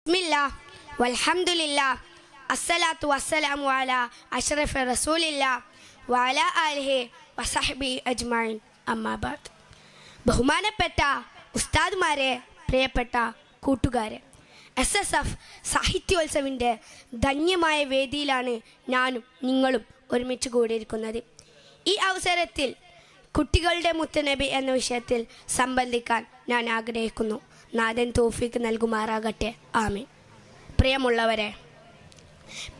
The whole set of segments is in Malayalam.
ബിസ്മില്ലാ വൽഹംദുലില്ലാ അസ്സലാത്തു വസ്സലാമു അലാ അഷ്റഫി റസൂലില്ലാ വഅലാ ആലിഹി വസഹ്ബിഹി അജ്മഈൻ അമ്മാ ബഅദ്. ബഹുമാനപ്പെട്ട ഉസ്താദുമാരെ, പ്രിയപ്പെട്ട കൂട്ടുകാരെ, SSF സാഹിത്യോത്സവിൻ്റെ ധന്യമായ വേദിയിലാണ് ഞാനും നിങ്ങളും ഒരുമിച്ച് കൂടിയിരിക്കുന്നത്. ഈ അവസരത്തിൽ കുട്ടികളുടെ മുത്തുനബി എന്ന വിഷയത്തിൽ സംബന്ധിക്കാൻ ഞാൻ ആഗ്രഹിക്കുന്നു. നാഥൻ തൗഫീഖ് നൽകുമാറാകട്ടെ. ആമീൻ. പ്രിയമുള്ളവരെ,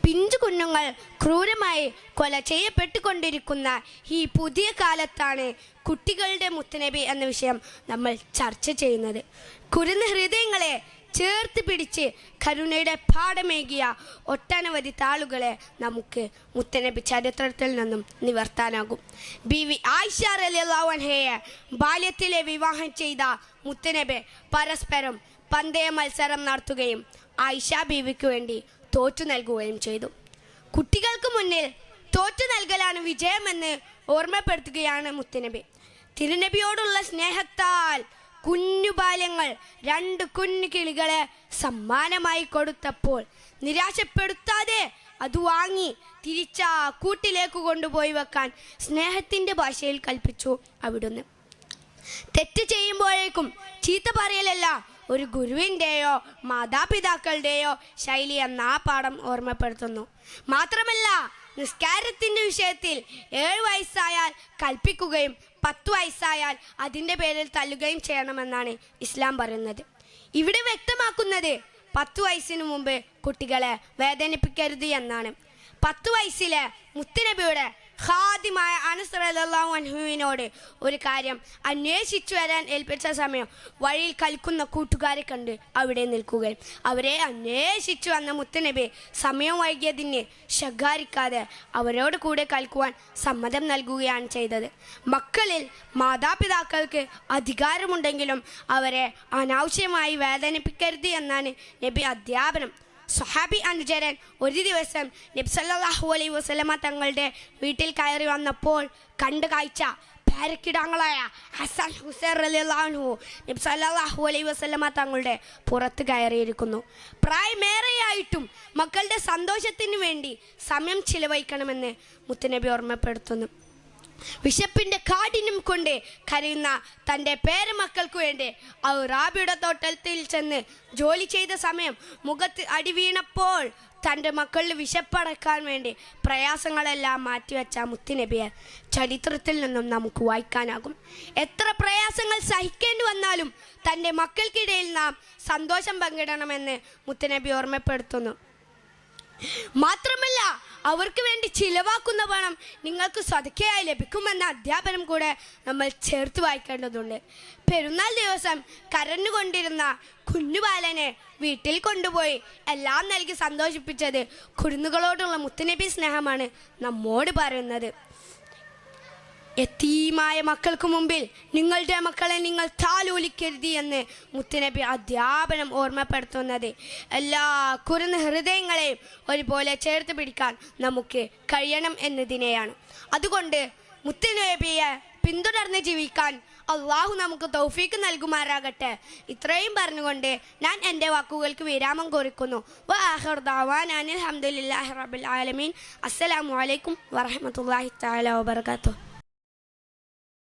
പിഞ്ചു കുഞ്ഞുങ്ങൾ ക്രൂരമായി കൊല ചെയ്യപ്പെട്ടുകൊണ്ടിരിക്കുന്ന ഈ പുതിയ കാലത്താണ് കുട്ടികളുടെ മുത്തുനബി എന്ന വിഷയം നമ്മൾ ചർച്ച ചെയ്യുന്നത്. കുരുന്ന ഹൃദയങ്ങളെ ചേർത്ത് പിടിച്ച് കരുണയുടെ പാഠമേകിയ ഒട്ടനവധി താളുകളെ നമുക്ക് മുത്തനബി ചരിത്രത്തിൽ നിന്നും നിവർത്താനാകും. ബീവി ആയിഷ റളിയല്ലാഹു അൻഹയെ ബാല്യത്തിലെ വിവാഹം ചെയ്ത മുത്തനബി പരസ്പരം പന്തയ മത്സരം നടത്തുകയും ആയിഷ ബീവിക്ക് വേണ്ടി തോറ്റു നൽകുകയും ചെയ്തു. കുട്ടികൾക്ക് മുന്നിൽ തോറ്റു നൽകലാണ് വിജയമെന്ന് ഓർമ്മപ്പെടുത്തുകയാണ് മുത്തനബി. തിരുനബിയോടുള്ള സ്നേഹത്താൽ കുഞ്ഞു ബാല്യങ്ങൾ 2 കുഞ്ഞു കിളികളെ സമ്മാനമായി കൊടുത്തപ്പോൾ നിരാശപ്പെടുത്താതെ അത് വാങ്ങി തിരിച്ച കൂട്ടിലേക്ക് കൊണ്ടുപോയി വെക്കാൻ സ്നേഹത്തിൻ്റെ ഭാഷയിൽ കൽപ്പിച്ചു അവിടുന്ന്. തെറ്റ് ചെയ്യുമ്പോഴേക്കും ചീത്ത പറയലല്ല ഒരു ഗുരുവിൻ്റെയോ മാതാപിതാക്കളുടെയോ ശൈലി എന്ന ആ പാഠം ഓർമ്മപ്പെടുത്തുന്നു. മാത്രമല്ല, നിസ്കാരത്തിൻ്റെ വിഷയത്തിൽ 7 വയസ്സായാൽ കൽപ്പിക്കുകയും 10 വയസ്സായാൽ അതിൻ്റെ പേരിൽ തല്ലുകയും ചെയ്യണമെന്നാണ് ഇസ്ലാം പറയുന്നത്. ഇവിടെ വ്യക്തമാക്കുന്നത് 10 വയസ്സിന് മുമ്പ് കുട്ടികളെ വേദനിപ്പിക്കരുത് എന്നാണ്. 10 വയസ്സിലെ മുത്തുനബിയുടെ ഖാദിമായ അനസ് റളിയല്ലാഹു അൻഹുവിനോട് ഒരു കാര്യം അന്വേഷിച്ചു വരാൻ ഏൽപ്പിച്ച സമയം വഴിയിൽ കളിക്കുന്ന കൂട്ടുകാരെ കണ്ട് അവിടെ നിൽക്കുകയും അവരെ അന്വേഷിച്ചു വന്ന മുത്തുനബി സമയം വൈകിയതിന് ശകാരിക്കാതെ അവരോട് കൂടെ കളിക്കുവാൻ സമ്മതം നൽകുകയാണ് ചെയ്തത്. മക്കളിൽ മാതാപിതാക്കൾക്ക് അധികാരമുണ്ടെങ്കിലും അവരെ അനാവശ്യമായി വേദനിപ്പിക്കരുത് എന്നാണ് നബി അധ്യാപനം. സ്വഹാബി അനുചരൻ ഒരു ദിവസം നബി സല്ലല്ലാഹു അലൈഹി വസല്ലമ തങ്ങളുടെ വീട്ടിൽ കയറി വന്നപ്പോൾ കണ്ട കാഴ്ച പേരക്കിടാങ്ങളായ ഹസൻ ഹുസൈൻ റളിയല്ലാഹു അൻഹു നബി സല്ലല്ലാഹു അലൈഹി വസല്ലമ തങ്ങളുടെ പുറത്ത് കയറിയിരിക്കുന്നു. പ്രായമേറെയായിട്ടും മക്കളുടെ സന്തോഷത്തിന് വേണ്ടി സമയം ചിലവഴിക്കണമെന്ന് മുത്തുനബി ഓർമ്മപ്പെടുത്തുന്നു. വിശപ്പിൻ്റെ കാഠിന്യം കൊണ്ട് കരയുന്ന തൻ്റെ പേരമക്കൾക്ക് വേണ്ടി റാബിയുടെ തോട്ടത്തിൽ ചെന്ന് ജോലി ചെയ്ത സമയം മുഖത്ത് അടി വീണപ്പോൾ തൻ്റെ മക്കളുടെ വിശപ്പടക്കാൻ വേണ്ടി പ്രയാസങ്ങളെല്ലാം മാറ്റിവെച്ച മുത്തുനബിയെ ചരിത്രത്തിൽ നിന്നും നമുക്ക് വായിക്കാനാകും. എത്ര പ്രയാസങ്ങൾ സഹിക്കേണ്ടി വന്നാലും തൻ്റെ മക്കൾക്കിടയിൽ നാം സന്തോഷം പങ്കിടണമെന്ന് മുത്തുനബി ഓർമ്മപ്പെടുത്തുന്നു. മാത്രമല്ല, അവർക്ക് വേണ്ടി ചിലവാക്കുന്ന പണം നിങ്ങൾക്ക് സദഖയായി ലഭിക്കുമെന്ന അധ്യാപനം കൂടെ നമ്മൾ ചേർത്ത് വായിക്കേണ്ടതുണ്ട്. പെരുന്നാൾ ദിവസം കരഞ്ഞുകൊണ്ടിരുന്ന കുഞ്ഞുബാലനെ വീട്ടിൽ കൊണ്ടുപോയി എല്ലാം നൽകി സന്തോഷിപ്പിച്ചത് കുരുന്നുകളോടുള്ള മുത്തുനബി സ്നേഹമാണ് നമ്മോട് പറയുന്നത്. യതീമായ മക്കൾക്ക് മുമ്പിൽ നിങ്ങളുടെ മക്കളെ നിങ്ങൾ താലോലിക്കരുത് എന്ന് മുത്തുനബി അധ്യാപനം ഓർമ്മപ്പെടുത്തുന്നത് എല്ലാ കുരുന്ന ഹൃദയങ്ങളെയും ഒരുപോലെ ചേർത്ത് പിടിക്കാൻ നമുക്ക് കഴിയണം എന്നതിനെയാണ്. അതുകൊണ്ട് മുത്തുനബിയെ പിന്തുടർന്ന് ജീവിക്കാൻ അള്ളാഹു നമുക്ക് തൗഫീഖ് നൽകുമാറാകട്ടെ. ഇത്രയും പറഞ്ഞുകൊണ്ട് ഞാൻ എൻ്റെ വാക്കുകൾക്ക് വിരാമം കുറിക്കുന്നു. വആഖിറു ദഅവാനാ അൽഹംദുലില്ലാഹി റബ്ബിൽ ആലമീൻ. അസ്സലാമു അലൈക്കും വറഹ്മത്തുള്ളാഹി തആല വബറകാതുഹു.